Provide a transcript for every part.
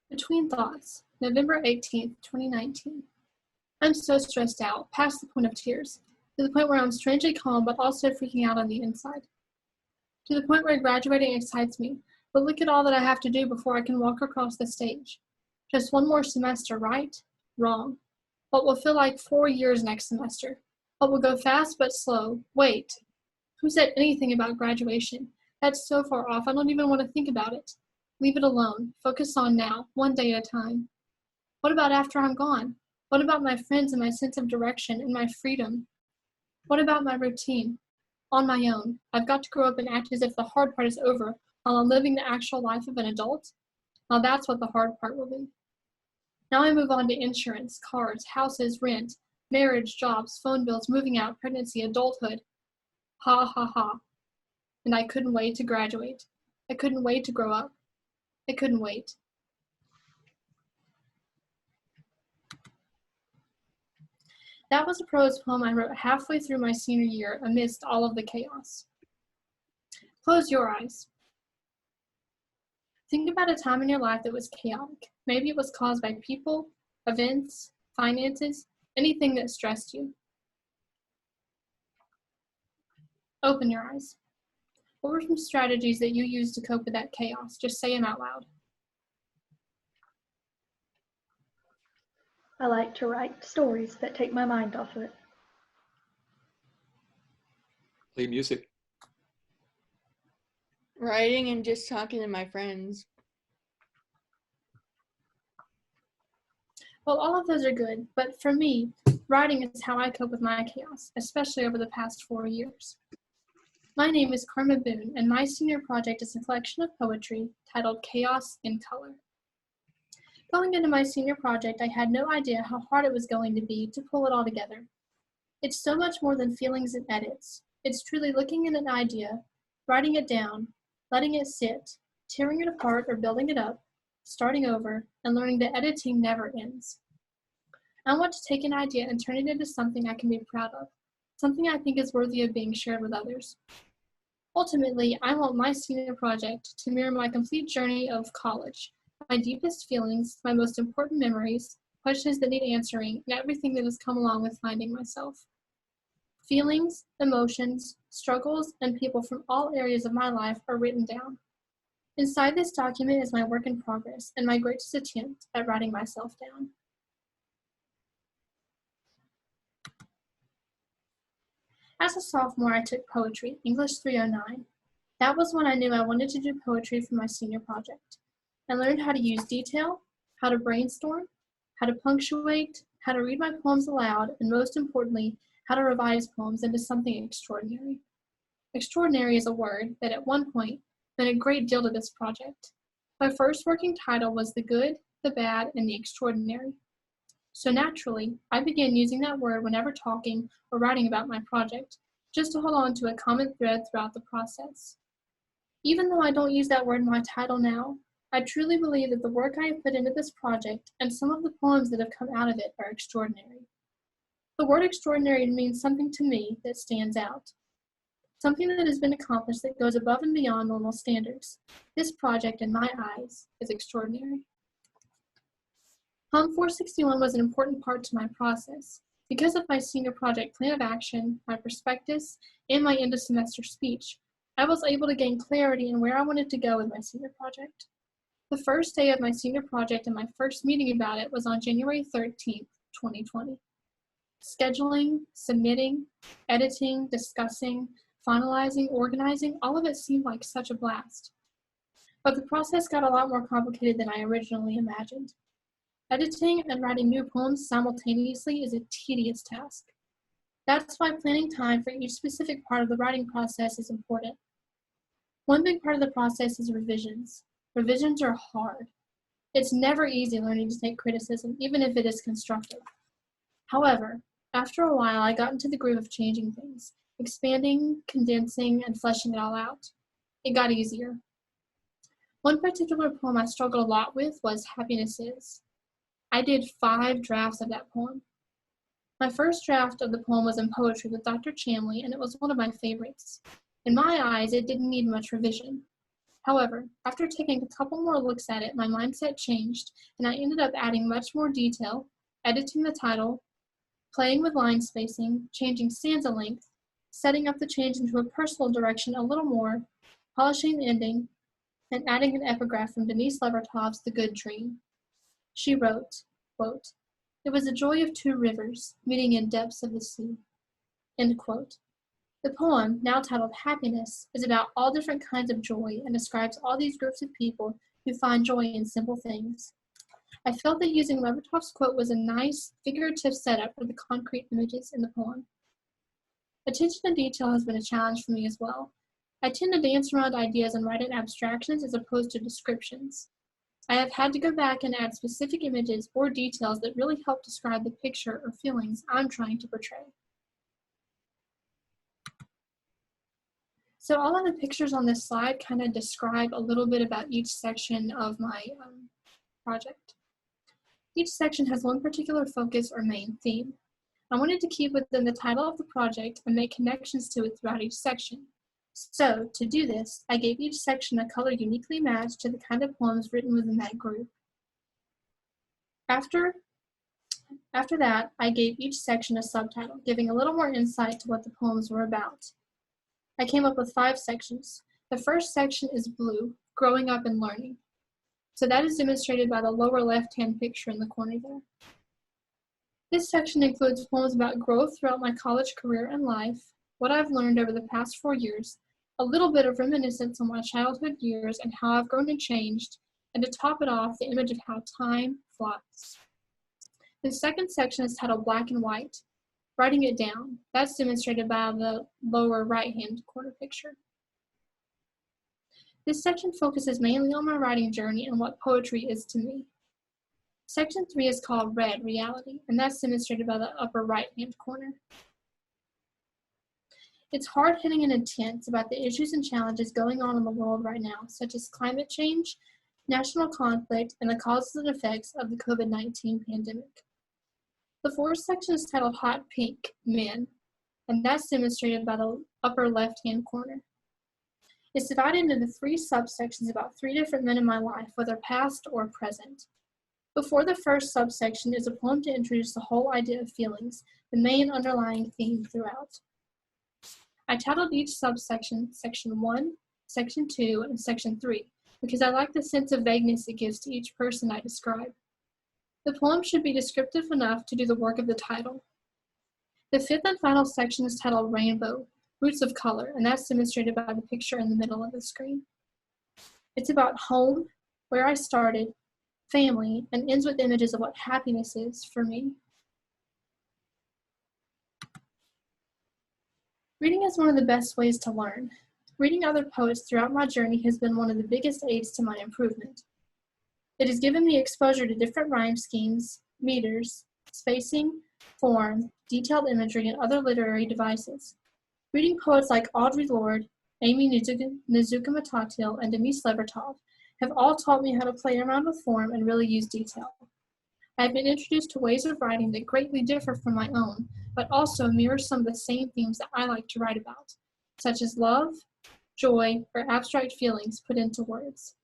Between Thoughts, November 18th, 2019. I'm so stressed out, past the point of tears, to the point where I'm strangely calm but also freaking out on the inside. To the point where graduating excites me, but look at all that I have to do before I can walk across the stage. Just one more semester, right? Wrong. What will feel like 4 years next semester. What will go fast but slow. Wait. Who said anything about graduation? That's so far off, I don't even want to think about it. Leave it alone. Focus on now, one day at a time. What about after I'm gone? What about my friends and my sense of direction and my freedom? What about my routine? On my own, I've got to grow up and act as if the hard part is over while I'm living the actual life of an adult? Now that's what the hard part will be. Now I move on to insurance, cars, houses, rent, marriage, jobs, phone bills, moving out, pregnancy, adulthood. Ha ha ha. And I couldn't wait to graduate. I couldn't wait to grow up. I couldn't wait. That was a prose poem I wrote halfway through my senior year amidst all of the chaos. Close your eyes. Think about a time in your life that was chaotic. Maybe it was caused by people, events, finances, anything that stressed you. Open your eyes. What were some strategies that you used to cope with that chaos? Just say them out loud. I like to write stories that take my mind off of it. Play music. Writing and just talking to my friends. Well, all of those are good, but for me, writing is how I cope with my chaos, especially over the past 4 years. My name is Carmen Boone, and my senior project is a collection of poetry titled Chaos in Color. Going into my senior project, I had no idea how hard it was going to be to pull it all together. It's so much more than feelings and edits. It's truly looking at an idea, writing it down, letting it sit, tearing it apart or building it up, starting over, and learning that editing never ends. I want to take an idea and turn it into something I can be proud of, something I think is worthy of being shared with others. Ultimately, I want my senior project to mirror my complete journey of college, my deepest feelings, my most important memories, questions that need answering, and everything that has come along with finding myself. Feelings, emotions, struggles, and people from all areas of my life are written down. Inside this document is my work in progress and my greatest attempt at writing myself down. As a sophomore, I took poetry, English 309. That was when I knew I wanted to do poetry for my senior project. I learned how to use detail, how to brainstorm, how to punctuate, how to read my poems aloud, and most importantly, how to revise poems into something extraordinary. Extraordinary is a word that at one point meant a great deal to this project. My first working title was The Good, the Bad, and the Extraordinary. So naturally, I began using that word whenever talking or writing about my project, just to hold on to a common thread throughout the process. Even though I don't use that word in my title now, I truly believe that the work I have put into this project and some of the poems that have come out of it are extraordinary. The word extraordinary means something to me that stands out. Something that has been accomplished that goes above and beyond normal standards. This project, in my eyes, is extraordinary. Poem 461 was an important part to my process. Because of my senior project plan of action, my prospectus, and my end of semester speech, I was able to gain clarity in where I wanted to go with my senior project. The first day of my senior project and my first meeting about it was on January 13th, 2020. Scheduling, submitting, editing, discussing, finalizing, organizing, all of it seemed like such a blast. But the process got a lot more complicated than I originally imagined. Editing and writing new poems simultaneously is a tedious task. That's why planning time for each specific part of the writing process is important. One big part of the process is revisions. Revisions are hard. It's never easy learning to take criticism, even if it is constructive. However, after a while, I got into the groove of changing things, expanding, condensing, and fleshing it all out. It got easier. One particular poem I struggled a lot with was Happiness Is. I did 5 drafts of that poem. My first draft of the poem was in poetry with Dr. Chamley, and it was one of my favorites. In my eyes, it didn't need much revision. However, after taking a couple more looks at it, my mindset changed, and I ended up adding much more detail, editing the title, playing with line spacing, changing stanza length, setting up the change into a personal direction a little more, polishing the ending, and adding an epigraph from Denise Levertov's The Good Dream. She wrote, quote, "It was a joy of two rivers, meeting in depths of the sea." End quote. The poem, now titled Happiness, is about all different kinds of joy and describes all these groups of people who find joy in simple things. I felt that using Levertov's quote was a nice, figurative setup for the concrete images in the poem. Attention to detail has been a challenge for me as well. I tend to dance around ideas and write in abstractions as opposed to descriptions. I have had to go back and add specific images or details that really help describe the picture or feelings I'm trying to portray. So all of the pictures on this slide kind of describe a little bit about each section of my project. Each section has one particular focus or main theme. I wanted to keep within the title of the project and make connections to it throughout each section. So, to do this, I gave each section a color uniquely matched to the kind of poems written within that group. After that, I gave each section a subtitle, giving a little more insight to what the poems were about. I came up with 5 sections. The first section is blue, growing up and learning. So that is demonstrated by the lower left-hand picture in the corner there. This section includes poems about growth throughout my college career and life, what I've learned over the past 4 years, a little bit of reminiscence on my childhood years and how I've grown and changed, and to top it off, the image of how time flies. The second section is titled Black and White, writing it down. That's demonstrated by the lower right-hand corner picture. This section focuses mainly on my writing journey and what poetry is to me. Section 3 is called Red, Reality, and that's demonstrated by the upper right-hand corner. It's hard-hitting and intense about the issues and challenges going on in the world right now, such as climate change, national conflict, and the causes and effects of the COVID-19 pandemic. The fourth section is titled Hot Pink, Men, and that's demonstrated by the upper left-hand corner. It's divided into 3 subsections about 3 different men in my life, whether past or present. Before the first subsection is a poem to introduce the whole idea of feelings, the main underlying theme throughout. I titled each subsection Section 1, Section 2, and Section 3 because I like the sense of vagueness it gives to each person I describe. The poem should be descriptive enough to do the work of the title. The 5th and final section is titled Rainbow, Roots of Color, and that's demonstrated by the picture in the middle of the screen. It's about home, where I started, family, and ends with images of what happiness is for me. Reading is one of the best ways to learn. Reading other poets throughout my journey has been one of the biggest aids to my improvement. It has given me exposure to different rhyme schemes, meters, spacing, form, detailed imagery, and other literary devices. Reading poets like Audre Lorde, Amy Nezhukumatatil, and Denise Levertov have all taught me how to play around with form and really use detail. I have been introduced to ways of writing that greatly differ from my own, but also mirror some of the same themes that I like to write about, such as love, joy, or abstract feelings put into words.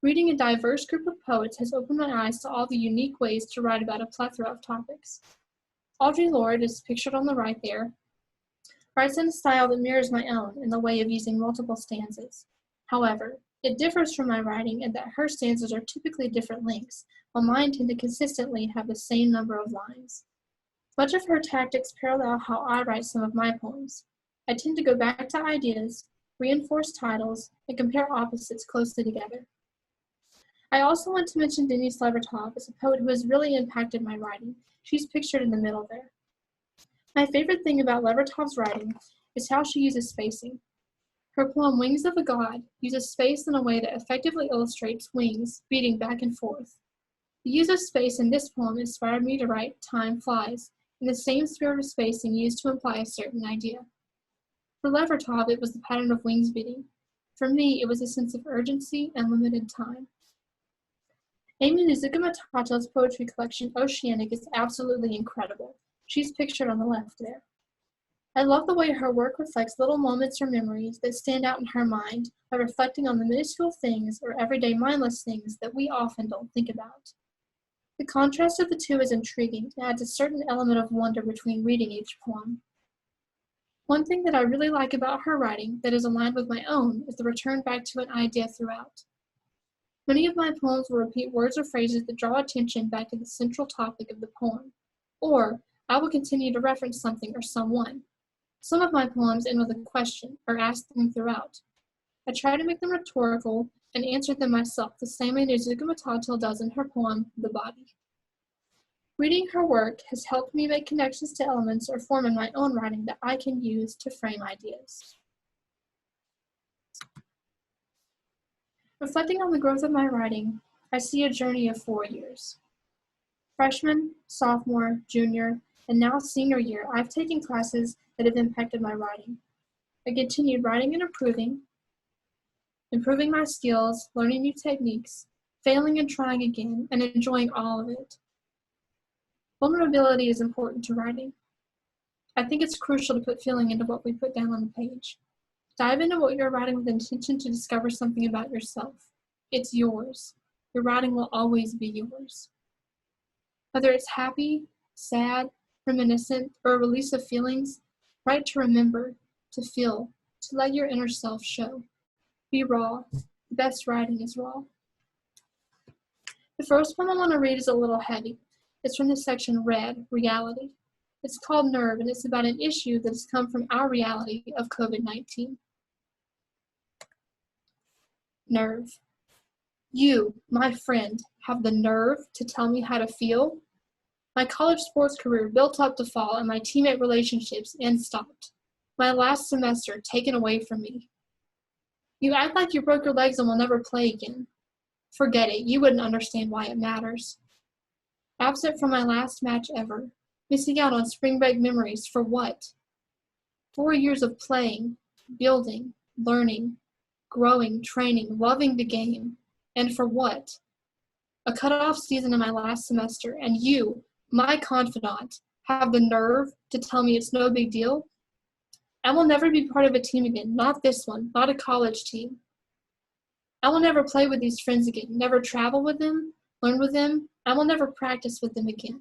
Reading a diverse group of poets has opened my eyes to all the unique ways to write about a plethora of topics. Audre Lorde, is pictured on the right there, writes in a style that mirrors my own in the way of using multiple stanzas. However, it differs from my writing in that her stanzas are typically different lengths, while mine tend to consistently have the same number of lines. Much of her tactics parallel how I write some of my poems. I tend to go back to ideas, reinforce titles, and compare opposites closely together. I also want to mention Denise Levertov as a poet who has really impacted my writing. She's pictured in the middle there. My favorite thing about Levertov's writing is how she uses spacing. Her poem Wings of a God uses space in a way that effectively illustrates wings beating back and forth. The use of space in this poem inspired me to write Time Flies in the same spirit of spacing used to imply a certain idea. For Levertov, it was the pattern of wings beating. For me, it was a sense of urgency and limited time. Amy Nezhukumatatil's poetry collection, Oceanic, is absolutely incredible. She's pictured on the left there. I love the way her work reflects little moments or memories that stand out in her mind by reflecting on the minuscule things or everyday mindless things that we often don't think about. The contrast of the two is intriguing and adds a certain element of wonder between reading each poem. One thing that I really like about her writing that is aligned with my own is the return back to an idea throughout. Many of my poems will repeat words or phrases that draw attention back to the central topic of the poem, or I will continue to reference something or someone. Some of my poems end with a question or ask them throughout. I try to make them rhetorical and answer them myself the same way Nezuko Matatil does in her poem, The Body. Reading her work has helped me make connections to elements or form in my own writing that I can use to frame ideas. Reflecting on the growth of my writing, I see a journey of 4 years. Freshman, sophomore, junior, and now senior year, I've taken classes that have impacted my writing. I continued writing and improving my skills, learning new techniques, failing and trying again, and enjoying all of it. Vulnerability is important to writing. I think it's crucial to put feeling into what we put down on the page. Dive into what you're writing with intention to discover something about yourself. It's yours. Your writing will always be yours. Whether it's happy, sad, reminiscent, or a release of feelings, write to remember, to feel, to let your inner self show. Be raw. The best writing is raw. The first one I want to read is a little heavy. It's from the section Red, Reality. It's called Nerve, and it's about an issue that has come from our reality of COVID-19. Nerve. You, my friend, have the nerve to tell me how to feel? My college sports career built up to fall, and my teammate relationships end stopped. My last semester taken away from me. You act like you broke your legs and will never play again. Forget it, you wouldn't understand why it matters. Absent from my last match ever, missing out on spring break memories for what? 4 years of playing, building, learning, growing, training, loving the game, and for what? A cut-off season in my last semester, and you, my confidant, have the nerve to tell me it's no big deal? I will never be part of a team again, not this one, not a college team. I will never play with these friends again, never travel with them, learn with them. I will never practice with them again.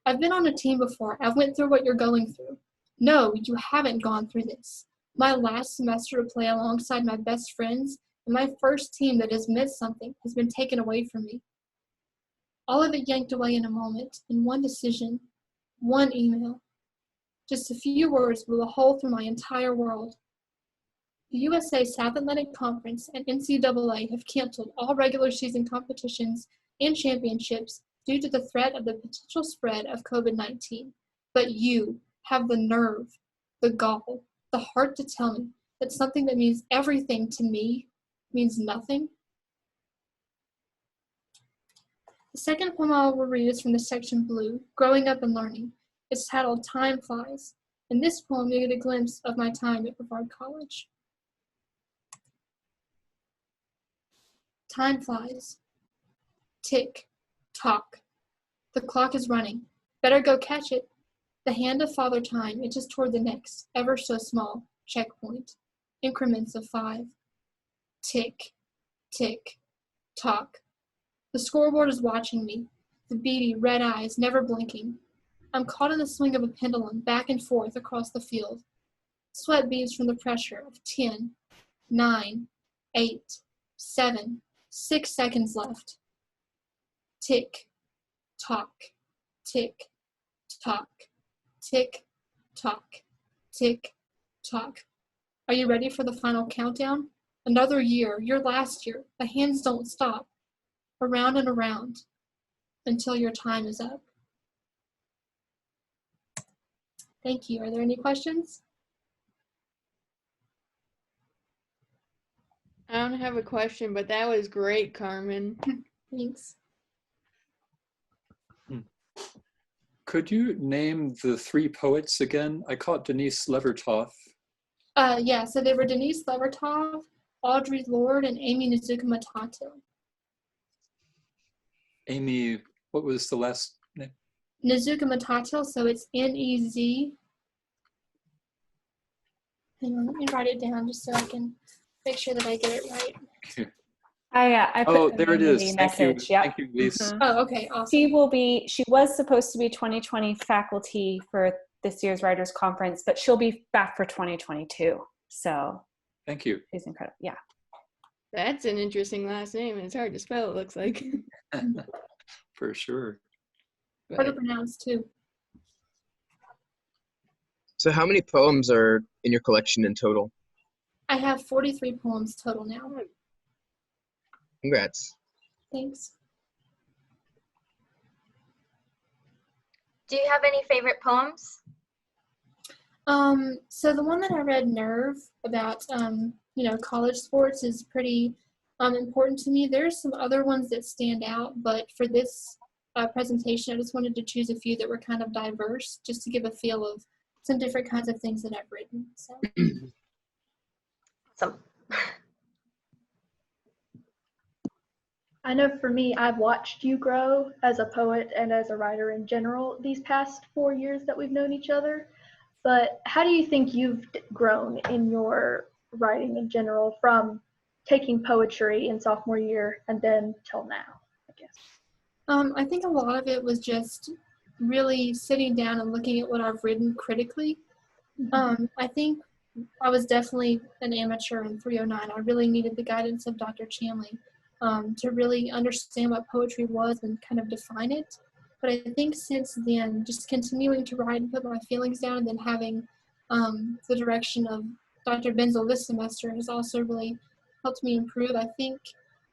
I've been on a team before. I've went through what you're going through. No, you haven't gone through this. My last semester to play alongside my best friends and my first team that has meant something has been taken away from me. All of it yanked away in a moment, in one decision, one email. Just a few words blew a hole through my entire world. The USA South Atlantic Conference and NCAA have canceled all regular season competitions and championships due to the threat of the potential spread of COVID-19. But you have the nerve, the gall, the heart to tell me that something that means everything to me means nothing? The second poem I will read is from the section Blue, Growing Up and Learning. It's titled Time Flies. In this poem, you get a glimpse of my time at Brevard College. Time flies. Tick, tock. The clock is running. Better go catch it. The hand of Father Time inches toward the next, ever so small, checkpoint. Increments of 5. Tick, tick, tock. The scoreboard is watching me, the beady red eyes never blinking. I'm caught in the swing of a pendulum back and forth across the field. Sweat beads from the pressure of 10, 9, 8, 7, 6 seconds left. Tick, tock, tick, tock, tick, tock, tick, tock. Are you ready for the final countdown? Another year, your last year. The hands don't stop. Around and around until your time is up. Thank you. Are there any questions? I don't have a question, but that was great, Carmen. Thanks. Could you name the 3 poets again? I caught Denise Levertov. Yeah, so they were Denise Levertov, Audre Lorde, and Amy Nezuko Matatil. Amy, what was the last name? Nezuko Matatil, so it's Nez. Hang on, let me write it down just so I can make sure that I get it right. I put Oh, them there it in the is. Thank you. message. Yep. Thank you, Lise. Mhm. Oh, okay, awesome. She was supposed to be 2020 faculty for this year's Writers Conference, but she'll be back for 2022. So Thank you. she's incredible. Yeah. That's an interesting last name. It's hard to spell, it looks like. For sure. Hard to But pronounce too. So how many poems are in your collection in total? I have 43 poems total now. Congrats. Thanks. Do you have any favorite poems? So the one that I read, Nerve, about college sports is pretty important to me. There's some other ones that stand out, but for this presentation, I just wanted to choose a few that were kind of diverse, just to give a feel of some different kinds of things that I've written. So. Awesome. I know for me, I've watched you grow as a poet and as a writer in general these past 4 years that we've known each other. But how do you think you've grown in your writing in general from taking poetry in sophomore year and then till now, I guess? I think a lot of it was just really sitting down and looking at what I've written critically. I think I was definitely an amateur in 309. I really needed the guidance of Dr. Chanley to really understand what poetry was and kind of define it. But I think since then, just continuing to write and put my feelings down, and then having the direction of Dr. Benzel this semester has also really helped me improve. I think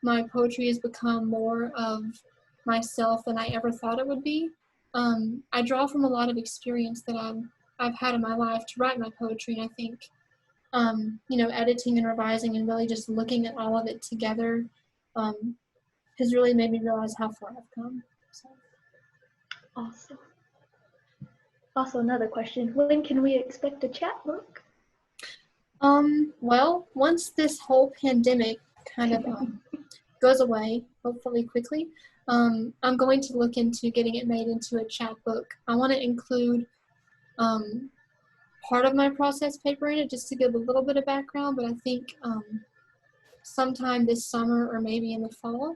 my poetry has become more of myself than I ever thought it would be. I draw from a lot of experience that I've had in my life to write my poetry, and I think editing and revising and really just looking at all of it together has really made me realize how far I've come. So. Awesome. Also, another question. When can we expect a chapbook? Well, once this whole pandemic kind of goes away, hopefully quickly, I'm going to look into getting it made into a chapbook. I want to include part of my process paper in it just to give a little bit of background, but I think sometime this summer or maybe in the fall,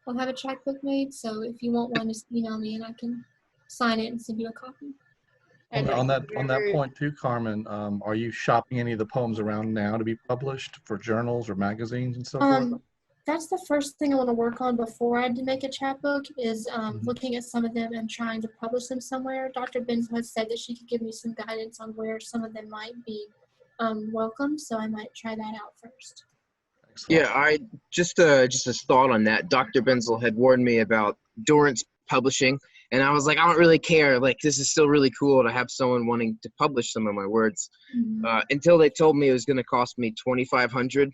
I'll have a chapbook made. So if you want one, just email me and I can sign it and send you a copy. On that point too, Carmen, are you shopping any of the poems around now to be published for journals or magazines and so forth? That's the first thing I want to work on before I make a chapbook is looking at some of them and trying to publish them somewhere. Dr. Benzel has said that she could give me some guidance on where some of them might be welcome, so I might try that out first. Excellent. Yeah, I just a thought on that. Dr. Benzel had warned me about Dorrance Publishing, and I was like, I don't really care. Like, this is still really cool to have someone wanting to publish some of my words. Until they told me it was going to cost me $2,500.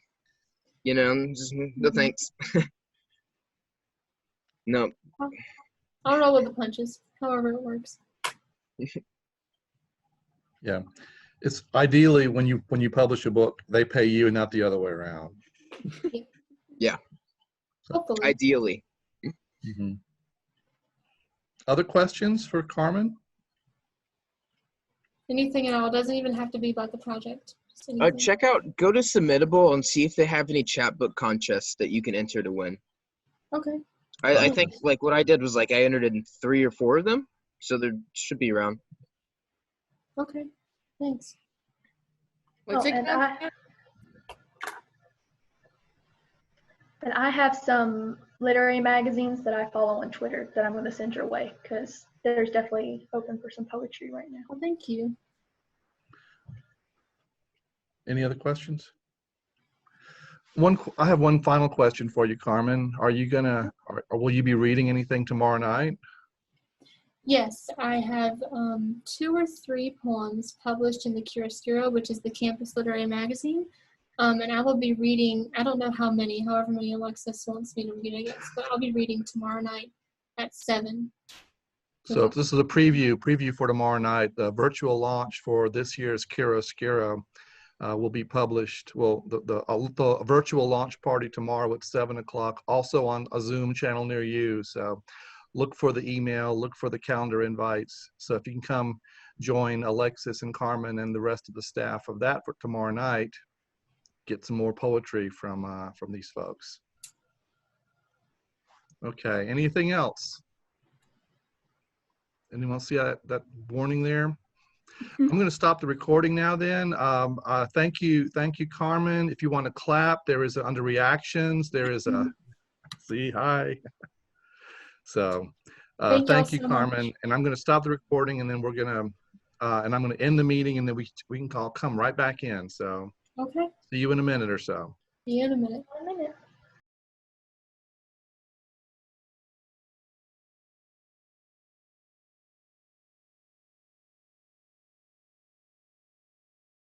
Just no thanks. No. I'll roll with the punches, however it works. Yeah, it's ideally when you publish a book, they pay you and not the other way around. Yeah. Hopefully. Ideally. Mm-hmm. Other questions for Carmen? Anything at all. It doesn't even have to be about the project. Go to Submittable and see if they have any chapbook contests that you can enter to win. Okay. I think like what I did was like I entered in 3 or 4 of them, so there should be around. Okay. Thanks. What's it called? And I have some literary magazines that I follow on Twitter that I'm going to send your way because there's definitely open for some poetry right now. Well, thank you. Any other questions? I have one final question for you, Carmen. Are you gonna, or will you be reading anything tomorrow night? Yes, I have 2 or 3 poems published in the Chiaroscuro, which is the campus literary magazine. And I will be reading, I don't know how many, however many Alexis wants me to read, I guess, but I'll be reading tomorrow night at 7. So if this is a preview for tomorrow night. The virtual launch for this year's Chiaroscuro will be published. Well, the virtual launch party tomorrow at 7 o'clock, also on a Zoom channel near you. So look for the email, look for the calendar invites. So if you can come join Alexis and Carmen and the rest of the staff of that for tomorrow night. Get some more poetry from these folks. Okay, anything else? Anyone see that warning there? I'm going to stop the recording now then. Thank you, Carmen. If you want to clap, there is under reactions, there is a, see, hi. So thank you, so Carmen. much. And I'm going to stop the recording, and then we're going to, and I'm going to end the meeting, and then we can come right back in. So Okay. see you in a minute or so. See you in a minute. 1 minute.